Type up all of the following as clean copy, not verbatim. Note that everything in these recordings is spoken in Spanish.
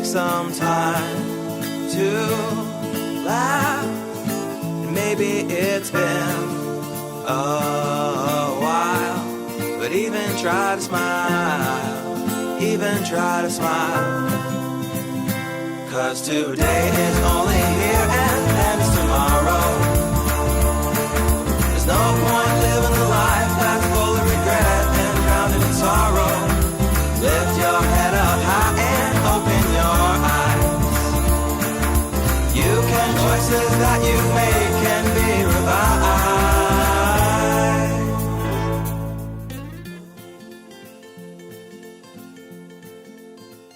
take some time to laugh. Maybe it's been a while, but even try to smile, even try to smile. 'Cause today is only here and then it's tomorrow. There's no point living a life that's full of regret and drowned in sorrow. Lift your head up high and open your eyes. You can, choices that you make can be revised.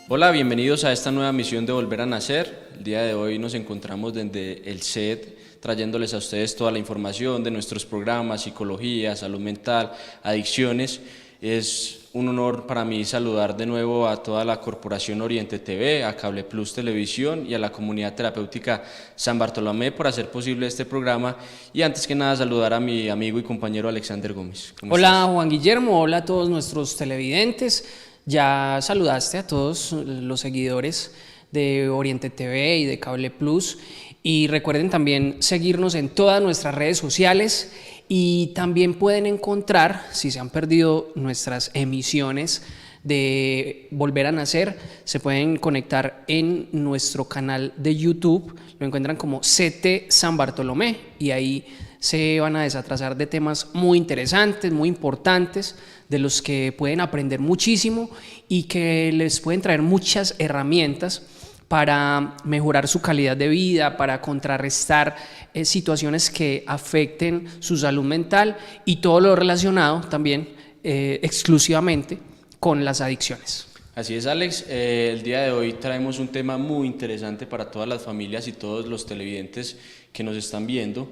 Hola, bienvenidos a esta nueva misión de Volver a Nacer. El día de hoy nos encontramos desde el SED, trayéndoles a ustedes toda la información de nuestros programas, psicología, salud mental, adicciones. Es un honor para mí saludar de nuevo a toda la Corporación Oriente TV, a Cable Plus Televisión y a la comunidad terapéutica San Bartolomé por hacer posible este programa. Y antes que nada saludar a mi amigo y compañero Alexander Gómez. Hola estás? Juan Guillermo, hola a todos nuestros televidentes. Ya saludaste a todos los seguidores de Oriente TV y de Cable Plus. Y recuerden también seguirnos en todas nuestras redes sociales. Y también pueden encontrar, si se han perdido nuestras emisiones de Volver a Nacer, se pueden conectar en nuestro canal de YouTube. Lo encuentran como CT San Bartolomé y ahí se van a desatrasar de temas muy interesantes, muy importantes, de los que pueden aprender muchísimo y que les pueden traer muchas herramientas para mejorar su calidad de vida, para contrarrestar situaciones que afecten su salud mental y todo lo relacionado también exclusivamente con las adicciones. Así es, Alex. El día de hoy traemos un tema muy interesante para todas las familias y todos los televidentes que nos están viendo.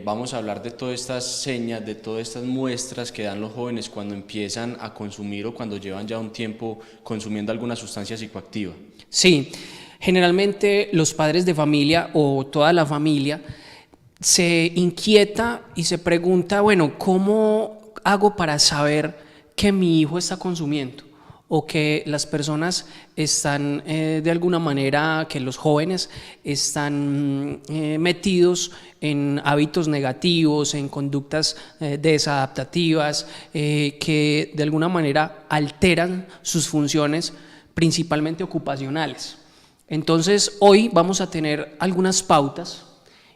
Vamos a hablar de todas estas señas, de todas estas muestras que dan los jóvenes cuando empiezan a consumir o cuando llevan ya un tiempo consumiendo alguna sustancia psicoactiva. Sí, generalmente los padres de familia o toda la familia se inquieta y se pregunta, bueno, ¿cómo hago para saber que mi hijo está consumiendo? O que las personas están de alguna manera, que los jóvenes están metidos en hábitos negativos, en conductas desadaptativas, que de alguna manera alteran sus funciones, principalmente ocupacionales. Entonces, hoy vamos a tener algunas pautas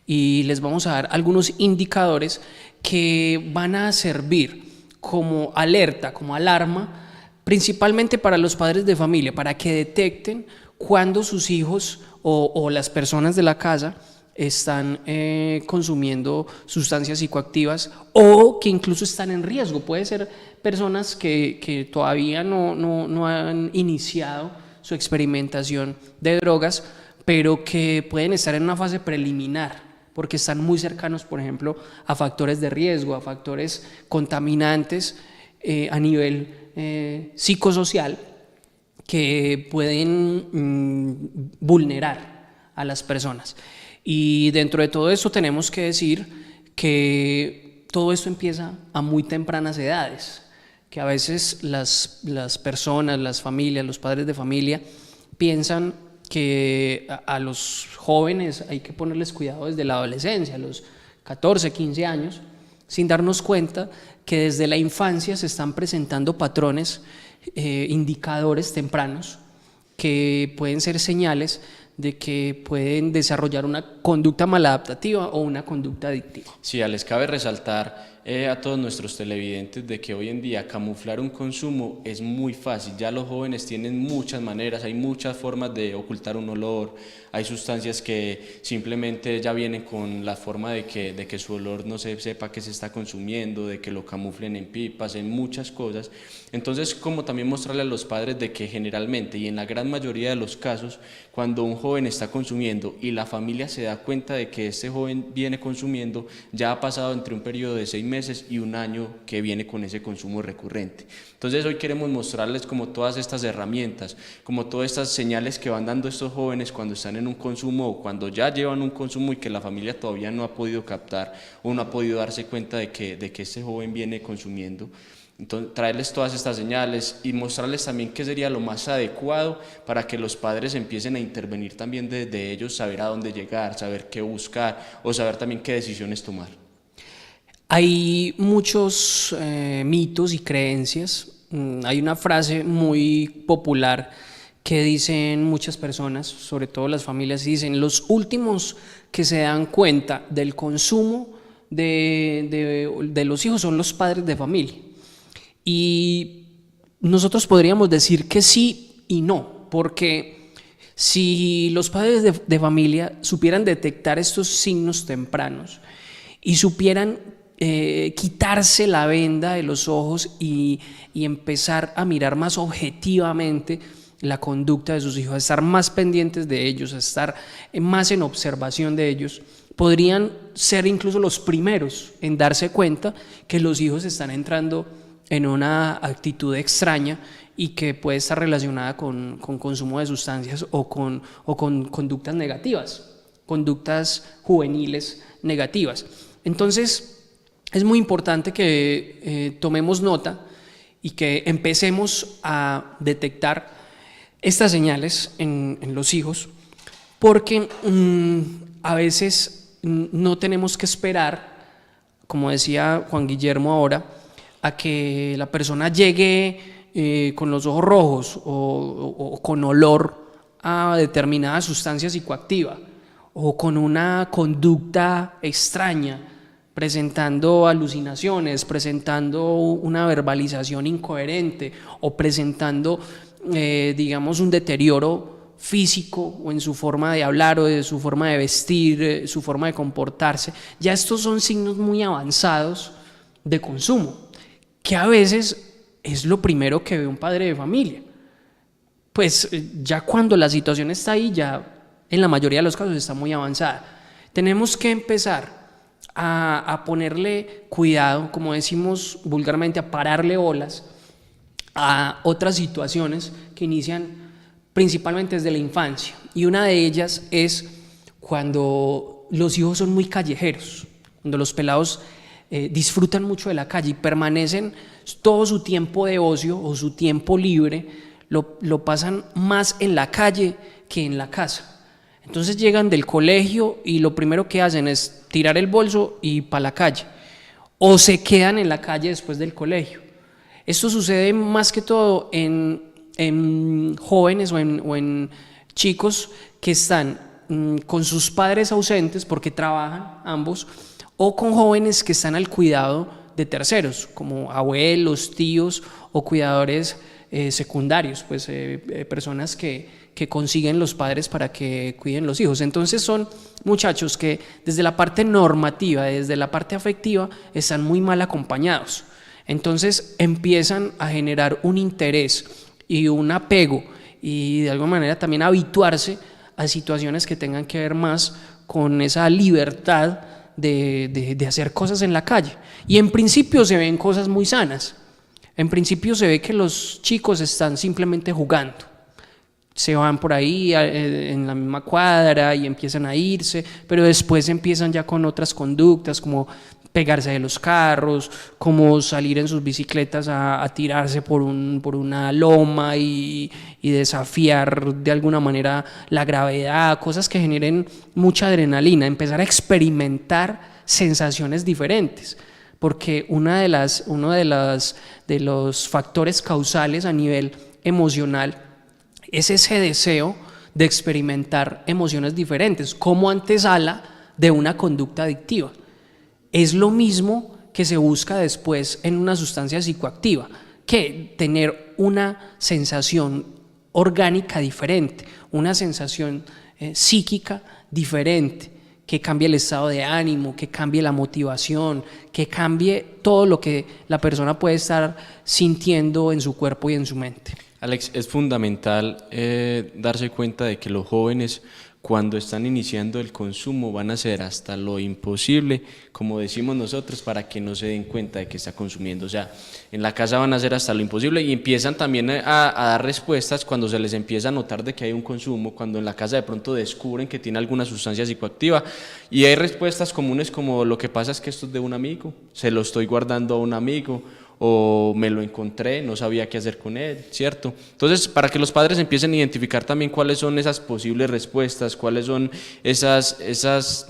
y les vamos a dar algunos indicadores que van a servir como alerta, como alarma, principalmente para los padres de familia, para que detecten cuando sus hijos o las personas de la casa están consumiendo sustancias psicoactivas o que incluso están en riesgo. Puede ser personas que todavía no han iniciado su experimentación de drogas, pero que pueden estar en una fase preliminar, porque están muy cercanos, por ejemplo, a factores de riesgo, a factores contaminantes a nivel psicosocial que pueden vulnerar a las personas. Y dentro de todo eso tenemos que decir que todo esto empieza a muy tempranas edades, que a veces las personas, las familias, los padres de familia piensan que a los jóvenes hay que ponerles cuidado desde la adolescencia, a los 14, 15 años, sin darnos cuenta que desde la infancia se están presentando patrones, indicadores tempranos que pueden ser señales de que pueden desarrollar una conducta maladaptativa o una conducta adictiva. Sí, les cabe resaltar a todos nuestros televidentes de que hoy en día camuflar un consumo es muy fácil. Ya los jóvenes tienen muchas maneras, hay muchas formas de ocultar un olor, hay sustancias que simplemente ya vienen con la forma de que su olor no se sepa que se está consumiendo, de que lo camuflen en pipas, en muchas cosas. Entonces, como también mostrarle a los padres de que generalmente y en la gran mayoría de los casos, cuando un joven está consumiendo y la familia se da cuenta de que este joven viene consumiendo, ya ha pasado entre un periodo de 6 meses y un año que viene con ese consumo recurrente. Entonces hoy queremos mostrarles como todas estas herramientas, como todas estas señales que van dando estos jóvenes cuando están en un consumo o cuando ya llevan un consumo y que la familia todavía no ha podido captar o no ha podido darse cuenta de que este joven viene consumiendo. Entonces, traerles todas estas señales y mostrarles también qué sería lo más adecuado para que los padres empiecen a intervenir también desde ellos, saber a dónde llegar, saber qué buscar o saber también qué decisiones tomar. Hay muchos mitos y creencias. Hay una frase muy popular que dicen muchas personas, sobre todo las familias, dicen: los últimos que se dan cuenta del consumo de los hijos son los padres de familia. Y nosotros podríamos decir que sí y no, porque si los padres de familia supieran detectar estos signos tempranos y supieran quitarse la venda de los ojos y empezar a mirar más objetivamente la conducta de sus hijos, a estar más pendientes de ellos, a estar más en observación de ellos, podrían ser incluso los primeros en darse cuenta que los hijos están entrando en una actitud extraña y que puede estar relacionada con consumo de sustancias o con conductas negativas, conductas juveniles negativas. Entonces, es muy importante que tomemos nota y que empecemos a detectar estas señales en los hijos, porque a veces no tenemos que esperar, como decía Juan Guillermo ahora, a que la persona llegue con los ojos rojos o con olor a determinada sustancia psicoactiva o con una conducta extraña, presentando alucinaciones, presentando una verbalización incoherente o presentando, digamos, un deterioro físico o en su forma de hablar o de su forma de vestir, su forma de comportarse. Ya estos son signos muy avanzados de consumo, que a veces es lo primero que ve un padre de familia. Pues ya cuando la situación está ahí, ya en la mayoría de los casos está muy avanzada. Tenemos que empezar a ponerle cuidado, como decimos vulgarmente, a pararle bolas a otras situaciones que inician principalmente desde la infancia. Y una de ellas es cuando los hijos son muy callejeros, cuando los pelados disfrutan mucho de la calle y permanecen todo su tiempo de ocio o su tiempo libre, lo pasan más en la calle que en la casa. Entonces llegan del colegio y lo primero que hacen es tirar el bolso y para la calle, o se quedan en la calle después del colegio. Esto sucede más que todo en jóvenes o en chicos que están con sus padres ausentes porque trabajan ambos, o con jóvenes que están al cuidado de terceros, como abuelos, tíos o cuidadores secundarios, pues personas que consiguen los padres para que cuiden los hijos. Entonces son muchachos que desde la parte normativa, desde la parte afectiva, están muy mal acompañados. Entonces empiezan a generar un interés y un apego y de alguna manera también a habituarse a situaciones que tengan que ver más con esa libertad de hacer cosas en la calle. Y en principio se ven cosas muy sanas. En principio se ve que los chicos están simplemente jugando. Se van por ahí en la misma cuadra y empiezan a irse, pero después empiezan ya con otras conductas como pegarse de los carros, como salir en sus bicicletas a tirarse por una loma y desafiar de alguna manera la gravedad, cosas que generen mucha adrenalina, empezar a experimentar sensaciones diferentes, porque uno de los factores causales a nivel emocional es ese deseo de experimentar emociones diferentes como antesala de una conducta adictiva. Es lo mismo que se busca después en una sustancia psicoactiva, que tener una sensación orgánica diferente, una sensación psíquica diferente, que cambie el estado de ánimo, que cambie la motivación, que cambie todo lo que la persona puede estar sintiendo en su cuerpo y en su mente. Alex, es fundamental darse cuenta de que los jóvenes, cuando están iniciando el consumo, van a hacer hasta lo imposible, como decimos nosotros, para que no se den cuenta de que está consumiendo. O sea, en la casa van a hacer hasta lo imposible y empiezan también a dar respuestas cuando se les empieza a notar de que hay un consumo, cuando en la casa de pronto descubren que tiene alguna sustancia psicoactiva, y hay respuestas comunes como: lo que pasa es que esto es de un amigo, se lo estoy guardando a un amigo, o me lo encontré, no sabía qué hacer con él, ¿cierto? Entonces, para que los padres empiecen a identificar también cuáles son esas posibles respuestas, cuáles son estas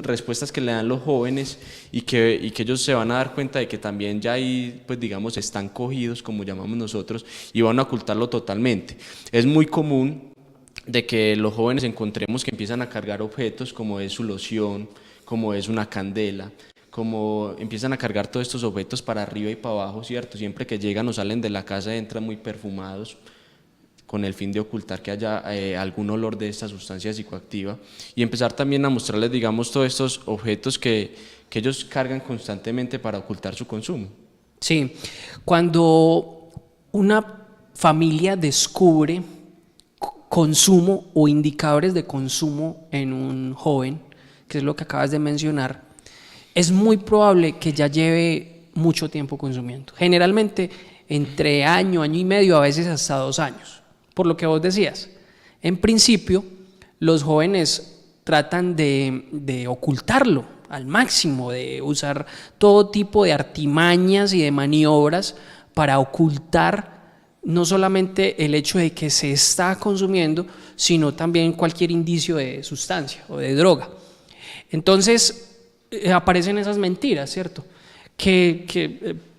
respuestas que le dan los jóvenes y que ellos se van a dar cuenta de que también ya ahí, pues digamos, están cogidos, como llamamos nosotros, y van a ocultarlo totalmente. Es muy común de que los jóvenes encontremos que empiezan a cargar objetos como es su loción, como es una candela, como empiezan a cargar todos estos objetos para arriba y para abajo, ¿cierto? Siempre que llegan o salen de la casa entran muy perfumados con el fin de ocultar que haya algún olor de esta sustancia psicoactiva y empezar también a mostrarles, digamos, todos estos objetos que ellos cargan constantemente para ocultar su consumo. Sí, cuando una familia descubre consumo o indicadores de consumo en un joven, que es lo que acabas de mencionar, es muy probable que ya lleve mucho tiempo consumiendo. Generalmente entre año, año y medio, a veces hasta 2 años. Por lo que vos decías, en principio los jóvenes tratan de ocultarlo al máximo, de usar todo tipo de artimañas y de maniobras para ocultar no solamente el hecho de que se está consumiendo, sino también cualquier indicio de sustancia o de droga. Entonces aparecen esas mentiras, ¿cierto?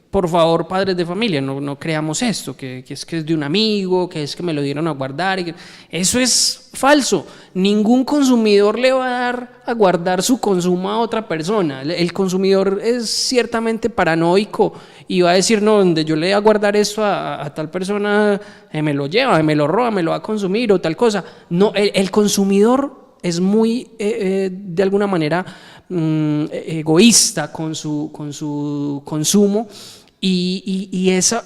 Por favor, padres de familia, no creamos esto, que es de un amigo, que es que me lo dieron a guardar. Eso es falso. Ningún consumidor le va a dar a guardar su consumo a otra persona. El consumidor es ciertamente paranoico y va a decir, no, donde yo le voy a guardar esto a tal persona, me lo lleva, me lo roba, me lo va a consumir o tal cosa. No, el consumidor es muy, de alguna manera, egoísta con su consumo y esa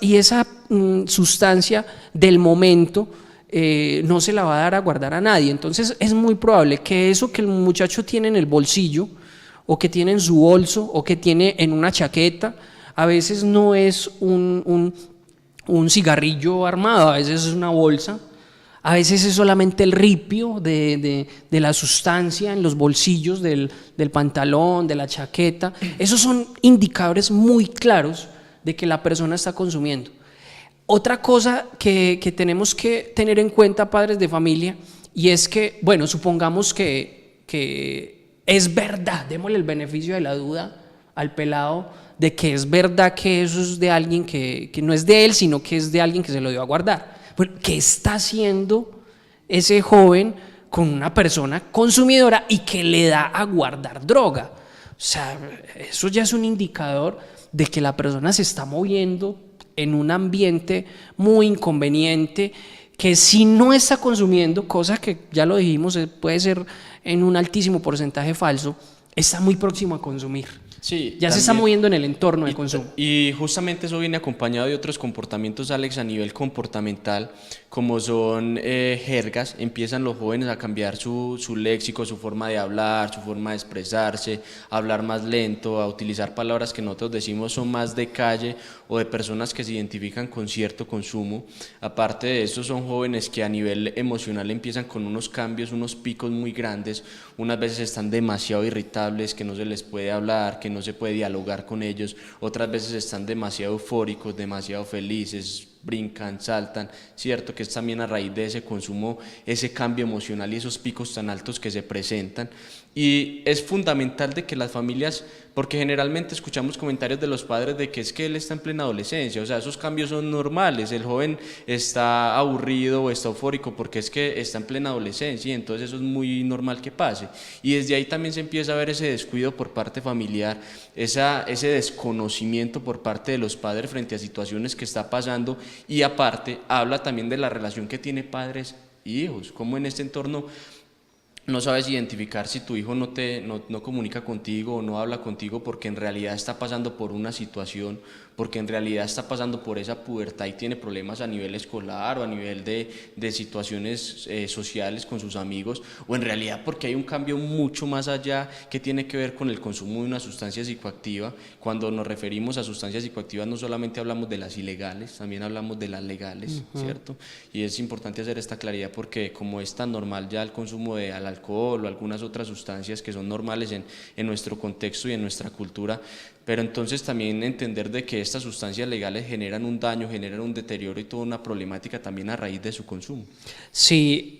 sustancia del momento no se la va a dar a guardar a nadie. Entonces es muy probable que eso que el muchacho tiene en el bolsillo o que tiene en su bolso o que tiene en una chaqueta a veces no es un cigarrillo armado, a veces es una bolsa. A veces es solamente el ripio de la sustancia en los bolsillos del pantalón, de la chaqueta. Esos son indicadores muy claros de que la persona está consumiendo. Otra cosa que tenemos que tener en cuenta, padres de familia, y es que, bueno, supongamos que es verdad, démosle el beneficio de la duda al pelado, de que es verdad que eso es de alguien que no es de él, sino que es de alguien que se lo dio a guardar. Bueno, ¿qué está haciendo ese joven con una persona consumidora y que le da a guardar droga? O sea, eso ya es un indicador de que la persona se está moviendo en un ambiente muy inconveniente, que si no está consumiendo, cosa que ya lo dijimos, puede ser en un altísimo porcentaje falso, está muy próximo a consumir. Sí, ya también se está moviendo en el entorno de consumo. Y justamente eso viene acompañado de otros comportamientos, Alex, a nivel comportamental, como son jergas. Empiezan los jóvenes a cambiar su léxico, su forma de hablar, su forma de expresarse, a hablar más lento, a utilizar palabras que nosotros decimos son más de calle o de personas que se identifican con cierto consumo. Aparte de eso, son jóvenes que a nivel emocional empiezan con unos cambios, unos picos muy grandes. Unas veces están demasiado irritables, que no se les puede hablar, que no se puede dialogar con ellos. Otras veces están demasiado eufóricos, demasiado felices, brincan, saltan, cierto, que es también a raíz de ese consumo, ese cambio emocional y esos picos tan altos que se presentan. Y es fundamental de que las familias, porque generalmente escuchamos comentarios de los padres de que es que él está en plena adolescencia, o sea, esos cambios son normales, el joven está aburrido o está eufórico porque es que está en plena adolescencia y entonces eso es muy normal que pase. Y desde ahí también se empieza a ver ese descuido por parte familiar, ese desconocimiento por parte de los padres frente a situaciones que está pasando, y aparte habla también de la relación que tiene padres y hijos, como en este entorno no sabes identificar si tu hijo no comunica contigo o no habla contigo porque en realidad está pasando por una situación, porque en realidad está pasando por esa pubertad y tiene problemas a nivel escolar o a nivel de situaciones sociales con sus amigos, o en realidad porque hay un cambio mucho más allá que tiene que ver con el consumo de una sustancia psicoactiva. Cuando nos referimos a sustancias psicoactivas no solamente hablamos de las ilegales, también hablamos de las legales, ¿cierto? Y es importante hacer esta claridad porque como es tan normal ya el consumo de alcohol o algunas otras sustancias que son normales en nuestro contexto y en nuestra cultura, pero entonces también entender de que estas sustancias legales generan un daño, generan un deterioro y toda una problemática también a raíz de su consumo. Sí,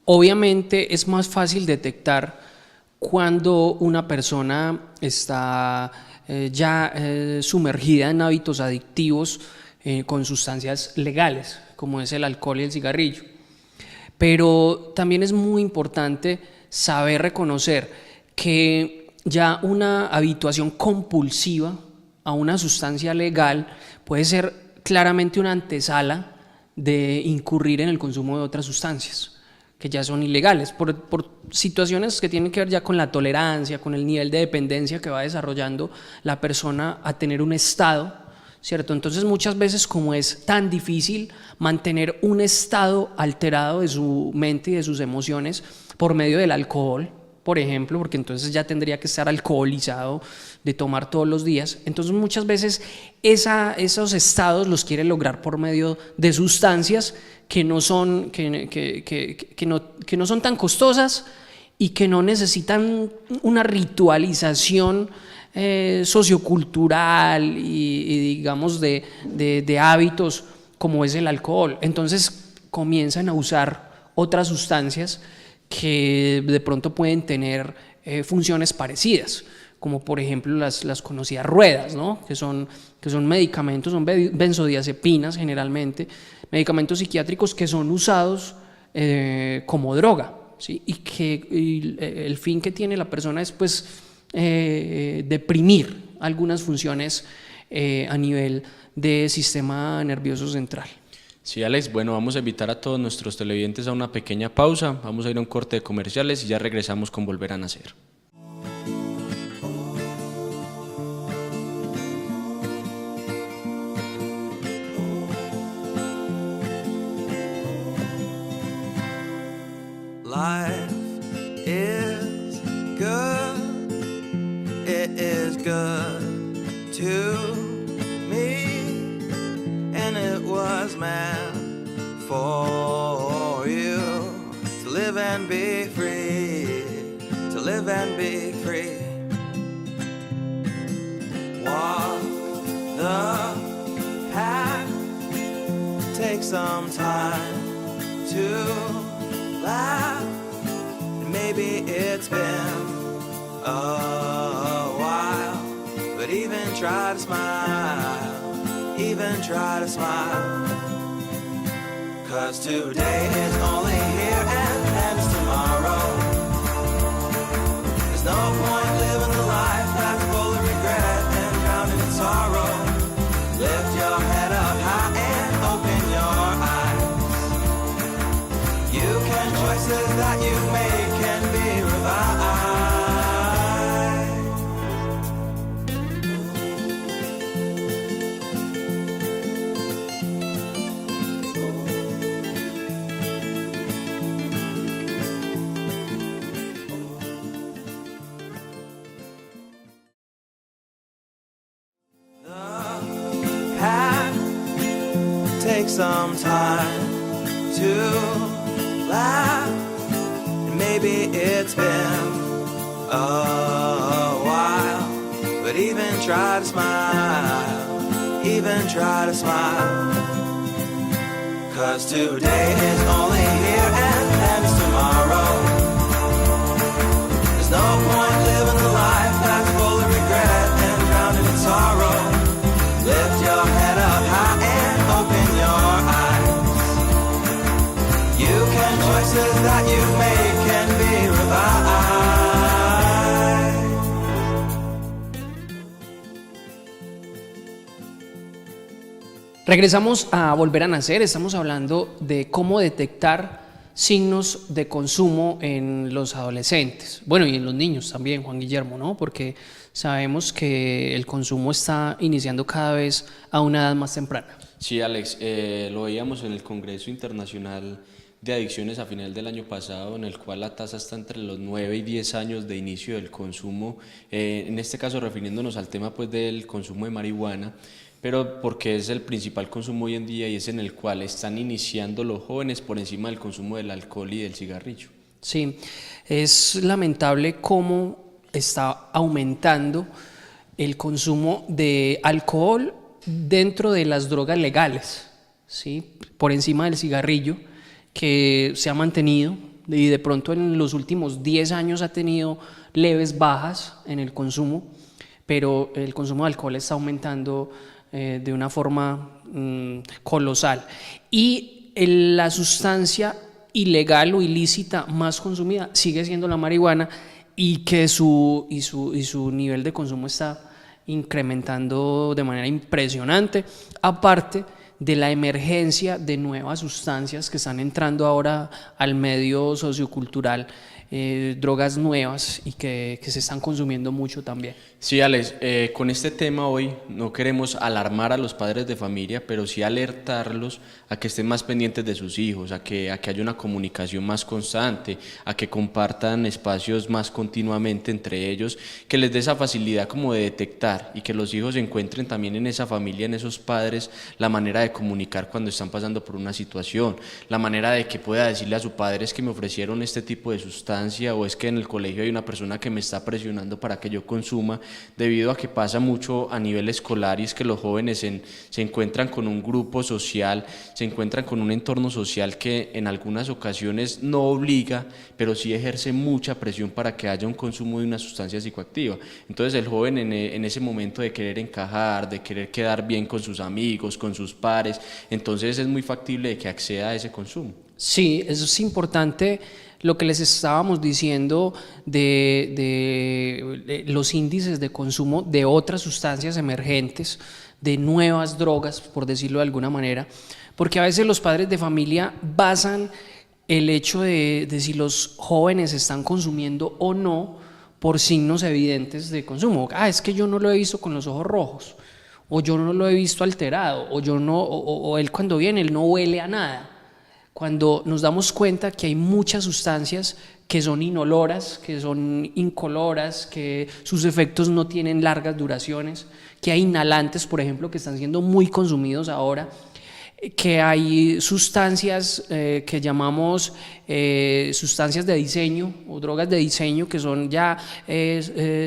obviamente es más fácil detectar cuando una persona está sumergida en hábitos adictivos con sustancias legales, como es el alcohol y el cigarrillo. Pero también es muy importante saber reconocer que ya una habituación compulsiva a una sustancia legal puede ser claramente una antesala de incurrir en el consumo de otras sustancias que ya son ilegales, por situaciones que tienen que ver ya con la tolerancia, con el nivel de dependencia que va desarrollando la persona a tener un estado, ¿cierto? Entonces muchas veces, como es tan difícil mantener un estado alterado de su mente y de sus emociones por medio del alcohol, por ejemplo, porque entonces ya tendría que estar alcoholizado de tomar todos los días, entonces muchas veces esos estados los quiere lograr por medio de sustancias que no son tan costosas y que no necesitan una ritualización sociocultural y digamos de hábitos como es el alcohol. Entonces comienzan a usar otras sustancias que de pronto pueden tener funciones parecidas, como por ejemplo las conocidas ruedas, ¿no? que son medicamentos, son benzodiazepinas generalmente, medicamentos psiquiátricos que son usados como droga, ¿sí? Y el fin que tiene la persona es pues deprimir algunas funciones a nivel del sistema nervioso central. Sí, Alex, bueno, vamos a invitar a todos nuestros televidentes a una pequeña pausa, vamos a ir a un corte de comerciales y ya regresamos con Volver a Nacer. Life is good, it is good to me, and it was meant for you to live and be free, to live and be free. Walk the path, take some time to laugh. Maybe it's been a while, but even try to smile, even try to smile. 'Cause today is only here and ends tomorrow. There's no point living a life that's full of regret and drowned in sorrow. Lift your head up high and open your eyes. Choices that you make can be revived. The path takes some time to laugh. Maybe it's been a while, but even try to smile, even try to smile. 'Cause today is only here and ends tomorrow. There's no point living a life that's full of regret and drowning in sorrow. Lift your head up high and open your eyes. You can choices that you make can be revived. Regresamos a Volver a Nacer. Estamos hablando de cómo detectar signos de consumo en los adolescentes, bueno, y en los niños también, Juan Guillermo, ¿no? Porque sabemos que el consumo está iniciando cada vez a una edad más temprana. Sí, Alex, lo veíamos en el Congreso Internacional de Adicciones a final del año pasado, en el cual la tasa está entre los 9 y 10 años de inicio del consumo, en este caso refiriéndonos al tema pues del consumo de marihuana, pero porque es el principal consumo hoy en día y es en el cual están iniciando los jóvenes por encima del consumo del alcohol y del cigarrillo. Sí, es lamentable cómo está aumentando el consumo de alcohol dentro de las drogas legales, ¿sí? Por encima del cigarrillo, que se ha mantenido y de pronto en los últimos 10 años ha tenido leves bajas en el consumo, pero el consumo de alcohol está aumentando de una forma colosal. Y la sustancia ilegal o ilícita más consumida sigue siendo la marihuana, y que su nivel de consumo está incrementando de manera impresionante, aparte de la emergencia de nuevas sustancias que están entrando ahora al medio sociocultural, drogas nuevas y que se están consumiendo mucho también. Sí, Alex, con este tema hoy no queremos alarmar a los padres de familia, pero sí alertarlos a que estén más pendientes de sus hijos, a que haya una comunicación más constante, a que compartan espacios más continuamente entre ellos, que les dé esa facilidad como de detectar, y que los hijos encuentren también en esa familia, en esos padres, la manera de comunicar cuando están pasando por una situación, la manera de que pueda decirle a su padre: es que me ofrecieron este tipo de sustancia, o es que en el colegio hay una persona que me está presionando para que yo consuma, debido a que pasa mucho a nivel escolar, y es que los jóvenes se encuentran con un grupo social, se encuentran con un entorno social que en algunas ocasiones no obliga, pero sí ejerce mucha presión para que haya un consumo de una sustancia psicoactiva. Entonces el joven en ese momento de querer encajar, de querer quedar bien con sus amigos, con sus pares, entonces es muy factible de que acceda a ese consumo. Sí, eso es importante, lo que les estábamos diciendo de los índices de consumo de otras sustancias emergentes, de nuevas drogas, por decirlo de alguna manera, porque a veces los padres de familia basan el hecho de si los jóvenes están consumiendo o no por signos evidentes de consumo. Es que yo no lo he visto con los ojos rojos, o yo no lo he visto alterado, o yo no, o él cuando viene, él no huele a nada. Cuando nos damos cuenta que hay muchas sustancias que son inoloras, que son incoloras, que sus efectos no tienen largas duraciones, que hay inhalantes, por ejemplo, que están siendo muy consumidos ahora, que hay sustancias que llamamos sustancias de diseño o drogas de diseño, que son ya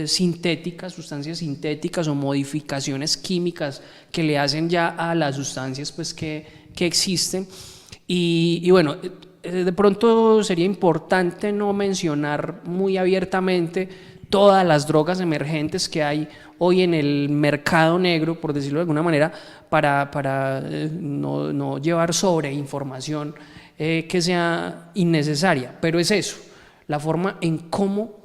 sintéticas, sustancias sintéticas o modificaciones químicas que le hacen ya a las sustancias pues, que existen. Y bueno, de pronto sería importante no mencionar muy abiertamente todas las drogas emergentes que hay hoy en el mercado negro, por decirlo de alguna manera, para no llevar sobre información que sea innecesaria. Pero es eso, la forma en cómo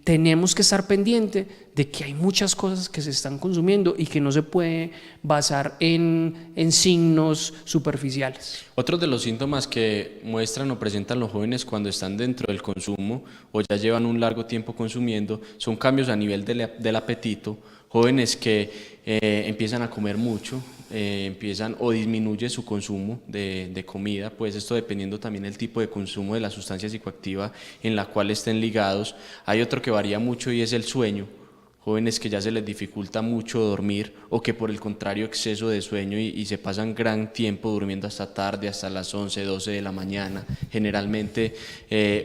tenemos que estar pendiente de que hay muchas cosas que se están consumiendo y que no se puede basar en signos superficiales. Otros de los síntomas que muestran o presentan los jóvenes cuando están dentro del consumo o ya llevan un largo tiempo consumiendo son cambios a nivel del apetito, jóvenes que empiezan a comer mucho, empiezan o disminuye su consumo de comida, pues esto dependiendo también del tipo de consumo de la sustancia psicoactiva en la cual estén ligados. Hay otro que varía mucho y es el sueño, jóvenes que ya se les dificulta mucho dormir, o que por el contrario exceso de sueño y se pasan gran tiempo durmiendo hasta tarde, hasta las 11, 12 de la mañana generalmente,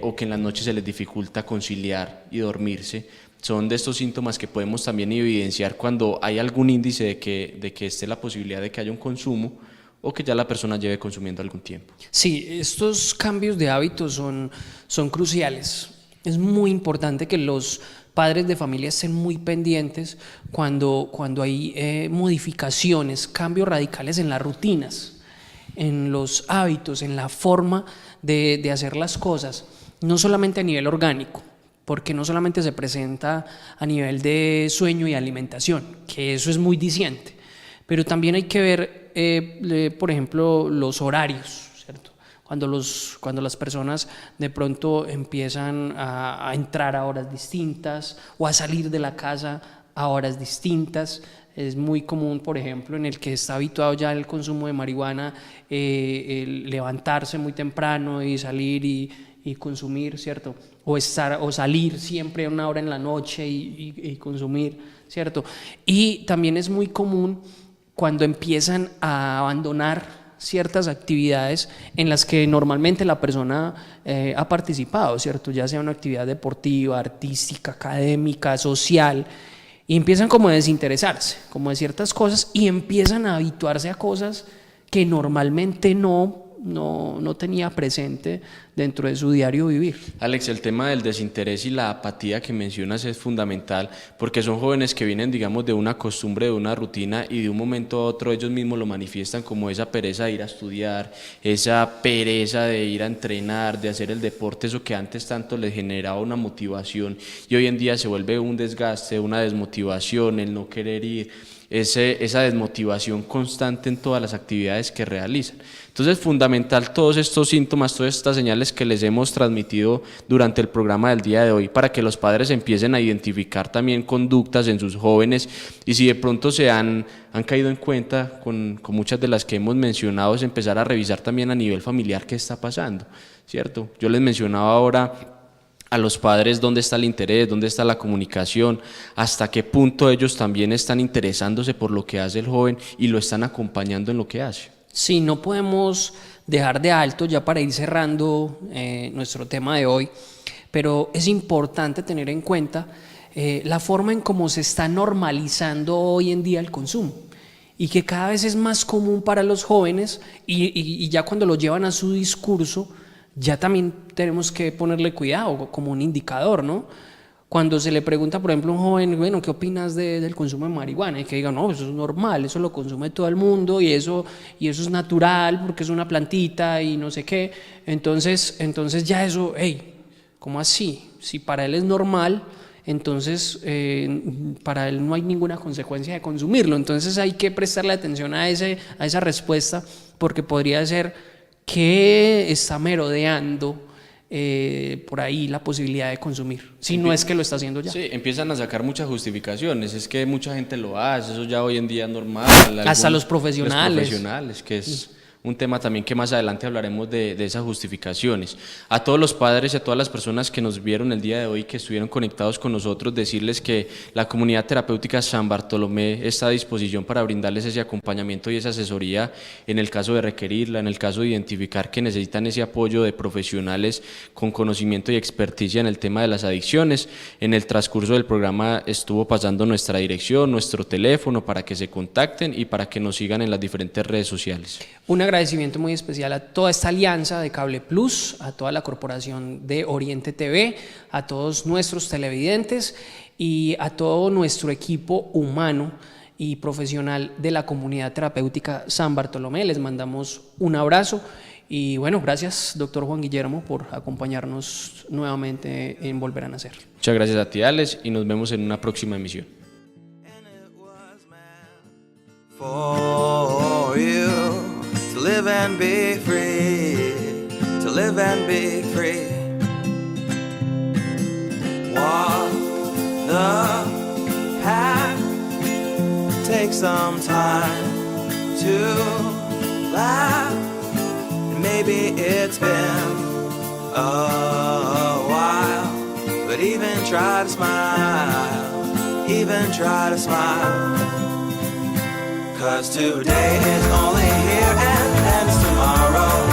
o que en las noches se les dificulta conciliar y dormirse. Son de estos síntomas que podemos también evidenciar cuando hay algún índice de que esté la posibilidad de que haya un consumo o que ya la persona lleve consumiendo algún tiempo. Sí, estos cambios de hábitos son cruciales. Es muy importante que los padres de familia estén muy pendientes cuando hay modificaciones, cambios radicales en las rutinas, en los hábitos, en la forma de hacer las cosas, no solamente a nivel orgánico, porque no solamente se presenta a nivel de sueño y alimentación, que eso es muy diciente, pero también hay que ver, por ejemplo, los horarios, ¿cierto? Cuando las personas de pronto empiezan a entrar a horas distintas o a salir de la casa a horas distintas. Es muy común, por ejemplo, en el que está habituado ya al consumo de marihuana, el levantarse muy temprano y salir y consumir, ¿cierto? O salir siempre a una hora en la noche y consumir, ¿cierto? Y también es muy común cuando empiezan a abandonar ciertas actividades en las que normalmente la persona ha participado, ¿cierto? Ya sea una actividad deportiva, artística, académica, social, y empiezan como a desinteresarse, como de ciertas cosas, y empiezan a habituarse a cosas que normalmente no tenía presente dentro de su diario vivir. Alex, el tema del desinterés y la apatía que mencionas es fundamental porque son jóvenes que vienen, digamos, de una costumbre, de una rutina y de un momento a otro ellos mismos lo manifiestan como esa pereza de ir a estudiar, esa pereza de ir a entrenar, de hacer el deporte, eso que antes tanto les generaba una motivación y hoy en día se vuelve un desgaste, una desmotivación, el no querer ir, esa desmotivación constante en todas las actividades que realizan. Entonces es fundamental todos estos síntomas, todas estas señales que les hemos transmitido durante el programa del día de hoy para que los padres empiecen a identificar también conductas en sus jóvenes y si de pronto se han caído en cuenta con muchas de las que hemos mencionado, es empezar a revisar también a nivel familiar qué está pasando, ¿cierto? Yo les mencionaba ahora a los padres dónde está el interés, dónde está la comunicación, hasta qué punto ellos también están interesándose por lo que hace el joven y lo están acompañando en lo que hace. Sí, no podemos dejar de alto ya para ir cerrando nuestro tema de hoy, pero es importante tener en cuenta la forma en cómo se está normalizando hoy en día el consumo y que cada vez es más común para los jóvenes y ya cuando lo llevan a su discurso ya también tenemos que ponerle cuidado como un indicador, ¿no? Cuando se le pregunta, por ejemplo, a un joven, bueno, ¿qué opinas del consumo de marihuana? Y que diga, no, eso es normal, eso lo consume todo el mundo y eso es natural porque es una plantita y no sé qué. Entonces ya eso, hey, ¿cómo así? Si para él es normal, entonces para él no hay ninguna consecuencia de consumirlo. Entonces hay que prestarle atención a esa respuesta porque podría ser que está merodeando por ahí la posibilidad de consumir, si no es que lo está haciendo ya. Sí, empiezan a sacar muchas justificaciones, es que mucha gente lo hace, eso ya hoy en día es normal. Hasta los profesionales. Los profesionales, que es un tema también que más adelante hablaremos de esas justificaciones. A todos los padres y a todas las personas que nos vieron el día de hoy, que estuvieron conectados con nosotros, decirles que la comunidad terapéutica San Bartolomé está a disposición para brindarles ese acompañamiento y esa asesoría en el caso de requerirla, en el caso de identificar que necesitan ese apoyo de profesionales con conocimiento y experticia en el tema de las adicciones. En el transcurso del programa estuvo pasando nuestra dirección, nuestro teléfono para que se contacten y para que nos sigan en las diferentes redes sociales. Un agradecimiento muy especial a toda esta alianza de Cable Plus, a toda la corporación de Oriente TV, a todos nuestros televidentes y a todo nuestro equipo humano y profesional de la comunidad terapéutica San Bartolomé. Les mandamos un abrazo y bueno, gracias doctor Juan Guillermo por acompañarnos nuevamente en Volver a Nacer. Muchas gracias a ti, Alex, y nos vemos en una próxima emisión. For you to live and be free, to live and be free. Walk the path, take some time to laugh. Maybe it's been a while, but even try to smile, even try to smile. 'Cause today is only here and ends tomorrow.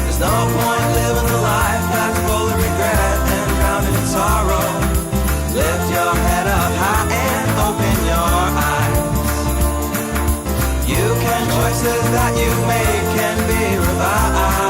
There's no point living a life that's full of regret and drowned in sorrow. Lift your head up high and open your eyes. Choices that you make can be revised.